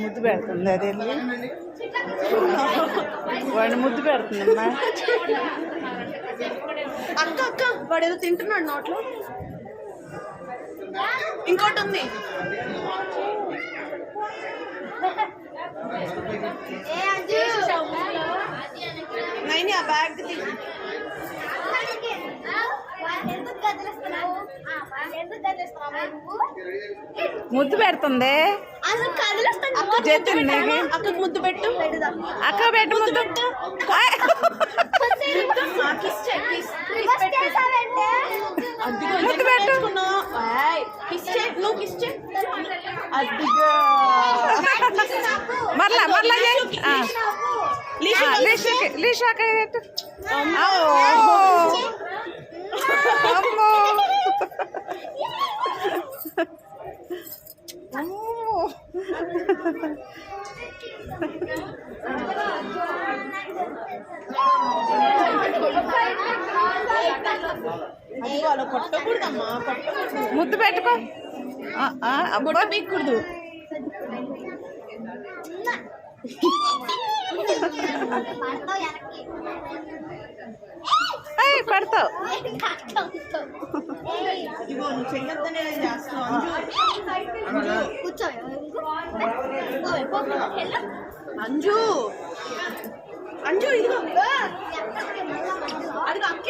ముద్దు పెడుతుంది అది వాడిని ముద్దు పెడుతుందమ్మా. అక్క అక్క వాడు ఏదో తింటున్నాడు నోట్లో. ఇంకోటి ఉంది. నైని ఆ బ్యాగ్ ముద్దు పెడుతుంది. అక్కకు ముద్దు పెట్టు. అక్క పెట్టు ముద్దు. ముద్దు పెట్టు. మరలా మరలా లీషా అక్కడ పెట్టు. అమ్మో కొట్టకూడదమ్మా, ముద్దు పెట్టుకో. బుట్ట పీక్కూడదు. పడతావు. ఇగో నువ్వు చెయ్యొద్దనే చేస్తున్నావు. అంజు అంజు ఇదిగో అది అక్క.